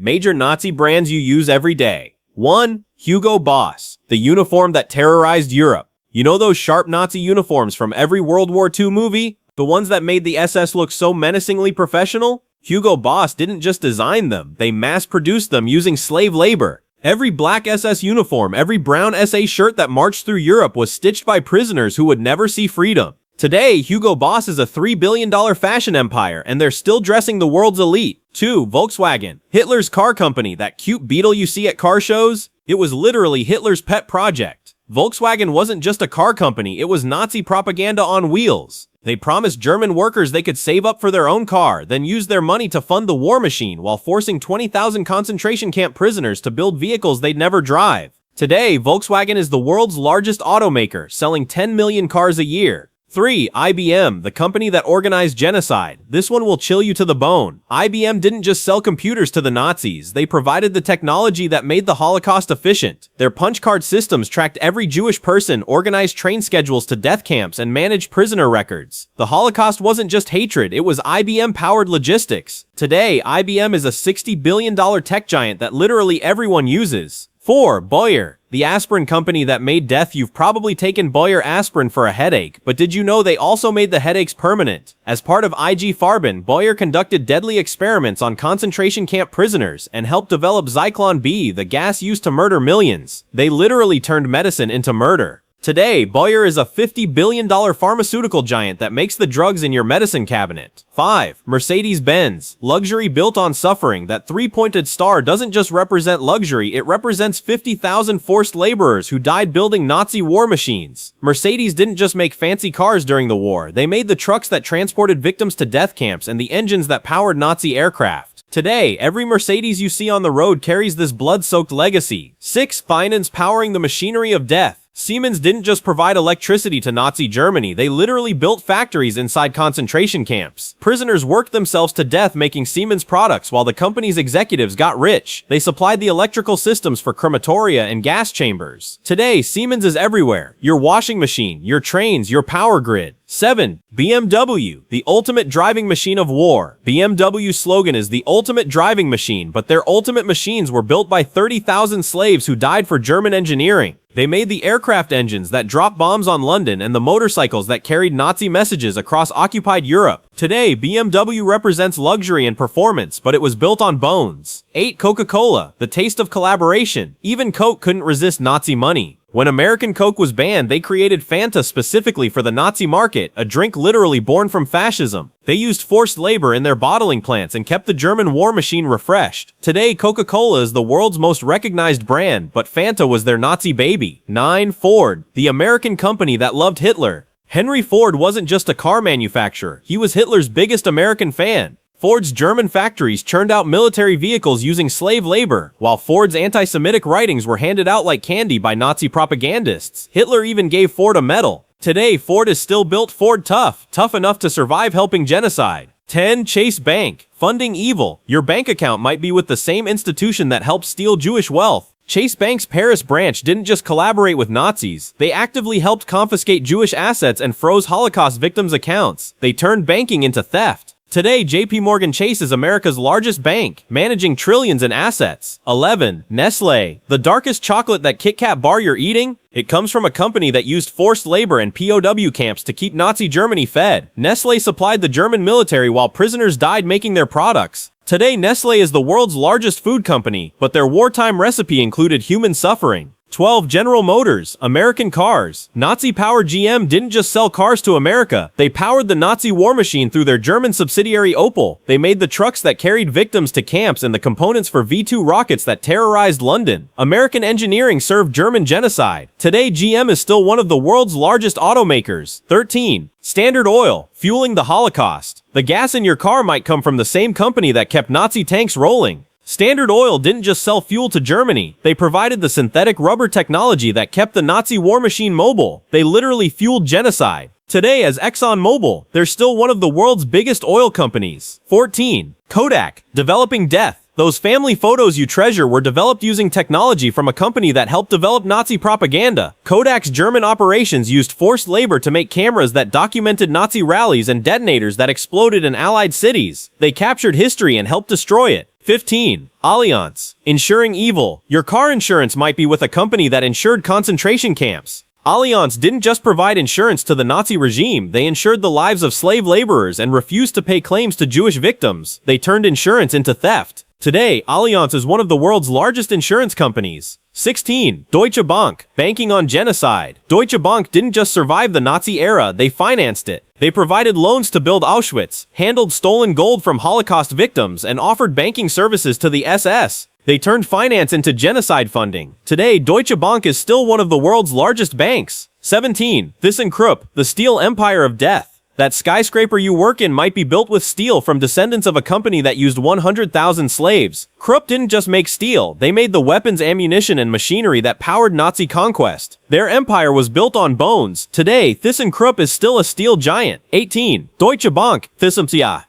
Major Nazi brands you use every day. 1. Hugo Boss, the uniform that terrorized Europe. You know those sharp Nazi uniforms from every World War II movie? The ones that made the SS look so menacingly professional? Hugo Boss didn't just design them, they mass-produced them using slave labor. Every black SS uniform, every brown SA shirt that marched through Europe was stitched by prisoners who would never see freedom. Today, Hugo Boss is a $3 billion fashion empire, and they're still dressing the world's elite. 2. Volkswagen, Hitler's car company, that cute beetle you see at car shows? It was literally Hitler's pet project. Volkswagen wasn't just a car company, it was Nazi propaganda on wheels. They promised German workers they could save up for their own car, then use their money to fund the war machine while forcing 20,000 concentration camp prisoners to build vehicles they'd never drive. Today, Volkswagen is the world's largest automaker, selling 10 million cars a year. 3. IBM, the company that organized genocide. This one will chill you to the bone. IBM didn't just sell computers to the Nazis, they provided the technology that made the Holocaust efficient. Their punch card systems tracked every Jewish person, organized train schedules to death camps, and managed prisoner records. The Holocaust wasn't just hatred, it was IBM-powered logistics. Today, IBM is a $60 billion tech giant that literally everyone uses. 4. Bayer, the aspirin company that made death. You've probably taken Bayer aspirin for a headache, but did you know they also made the headaches permanent? As part of IG Farben, Bayer conducted deadly experiments on concentration camp prisoners and helped develop Zyklon B, the gas used to murder millions. They literally turned medicine into murder. Today, Bayer is a $50 billion pharmaceutical giant that makes the drugs in your medicine cabinet. 5. Mercedes-Benz, luxury built on suffering. That three-pointed star doesn't just represent luxury, it represents 50,000 forced laborers who died building Nazi war machines. Mercedes didn't just make fancy cars during the war, they made the trucks that transported victims to death camps and the engines that powered Nazi aircraft. Today, every Mercedes you see on the road carries this blood-soaked legacy. 6. Finance powering the machinery of death. Siemens didn't just provide electricity to Nazi Germany, they literally built factories inside concentration camps. Prisoners worked themselves to death making Siemens products while the company's executives got rich. They supplied the electrical systems for crematoria and gas chambers. Today, Siemens is everywhere. Your washing machine, your trains, your power grid. 7. BMW, the ultimate driving machine of war. BMW's slogan is the ultimate driving machine, but their ultimate machines were built by 30,000 slaves who died for German engineering. They made the aircraft engines that dropped bombs on London and the motorcycles that carried Nazi messages across occupied Europe. Today, BMW represents luxury and performance, but it was built on bones. 8. Coca-Cola, the taste of collaboration. Even Coke couldn't resist Nazi money. When American Coke was banned, they created Fanta specifically for the Nazi market, a drink literally born from fascism. They used forced labor in their bottling plants and kept the German war machine refreshed. Today, Coca-Cola is the world's most recognized brand, but Fanta was their Nazi baby. 9. Ford, the American company that loved Hitler. Henry Ford wasn't just a car manufacturer, he was Hitler's biggest American fan. Ford's German factories churned out military vehicles using slave labor, while Ford's anti-Semitic writings were handed out like candy by Nazi propagandists. Hitler even gave Ford a medal. Today, Ford is still built Ford tough enough to survive helping genocide. 10. Chase Bank, funding evil. Your bank account might be with the same institution that helped steal Jewish wealth. Chase Bank's Paris branch didn't just collaborate with Nazis, they actively helped confiscate Jewish assets and froze Holocaust victims' accounts. They turned banking into theft. Today, JP Chase is America's largest bank, managing trillions in assets. 11. Nestle, the darkest chocolate that Kit Kat bar you're eating? It comes from a company that used forced labor and POW camps to keep Nazi Germany fed. Nestle supplied the German military while prisoners died making their products. Today, Nestle is the world's largest food company, but their wartime recipe included human suffering. 12. General Motors, American cars. Nazi-powered GM didn't just sell cars to America, they powered the Nazi war machine through their German subsidiary Opel. They made the trucks that carried victims to camps and the components for V-2 rockets that terrorized London. American engineering served German genocide. Today, GM is still one of the world's largest automakers. 13. Standard Oil, fueling the Holocaust. The gas in your car might come from the same company that kept Nazi tanks rolling. Standard Oil didn't just sell fuel to Germany, they provided the synthetic rubber technology that kept the Nazi war machine mobile. They literally fueled genocide. Today, as ExxonMobil, they're still one of the world's biggest oil companies. 14. Kodak, developing death. Those family photos you treasure were developed using technology from a company that helped develop Nazi propaganda. Kodak's German operations used forced labor to make cameras that documented Nazi rallies and detonators that exploded in Allied cities. They captured history and helped destroy it. 15. Allianz. Ensuring evil. Your car insurance might be with a company that insured concentration camps. Allianz didn't just provide insurance to the Nazi regime, they insured the lives of slave laborers and refused to pay claims to Jewish victims. They turned insurance into theft. Today, Allianz is one of the world's largest insurance companies. 16. Deutsche Bank. Banking on genocide. Deutsche Bank didn't just survive the Nazi era, they financed it. They provided loans to build Auschwitz, handled stolen gold from Holocaust victims, and offered banking services to the SS. They turned finance into genocide funding. Today, Deutsche Bank is still one of the world's largest banks. 17. ThyssenKrupp, the steel empire of death. That skyscraper you work in might be built with steel from descendants of a company that used 100,000 slaves. Krupp didn't just make steel, they made the weapons, ammunition, and machinery that powered Nazi conquest. Their empire was built on bones. Today, ThyssenKrupp is still a steel giant. 18. Deutsche Bank, Thyssen.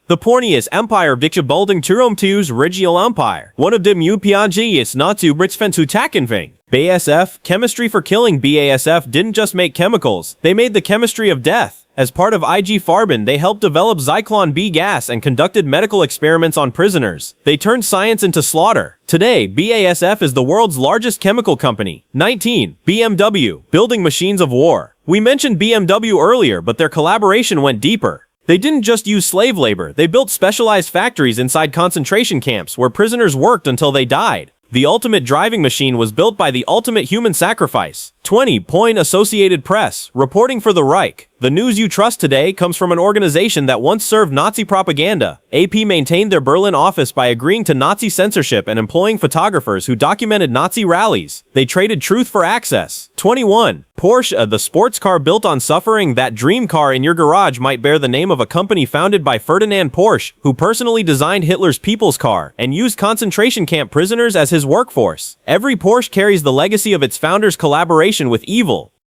The Pornius Empire Deutsche Bildung Turmtus Regional Empire. One of dem UPAG is not to Britzfen zu Takenving. BASF, chemistry for killing. BASF didn't just make chemicals, they made the chemistry of death. As part of IG Farben, they helped develop Zyklon B gas and conducted medical experiments on prisoners. They turned science into slaughter. Today, BASF is the world's largest chemical company. 19. BMW, building machines of war. We mentioned BMW earlier, but their collaboration went deeper. They didn't just use slave labor, they built specialized factories inside concentration camps where prisoners worked until they died. The ultimate driving machine was built by the ultimate human sacrifice. 20. Point Associated Press, reporting for the Reich. The news you trust today comes from an organization that once served Nazi propaganda. AP maintained their Berlin office by agreeing to Nazi censorship and employing photographers who documented Nazi rallies. They traded truth for access. 21. Porsche, the sports car built on suffering. That dream car in your garage might bear the name of a company founded by Ferdinand Porsche, who personally designed Hitler's People's Car and used concentration camp prisoners as his workforce. Every Porsche carries the legacy of its founder's collaboration with evil.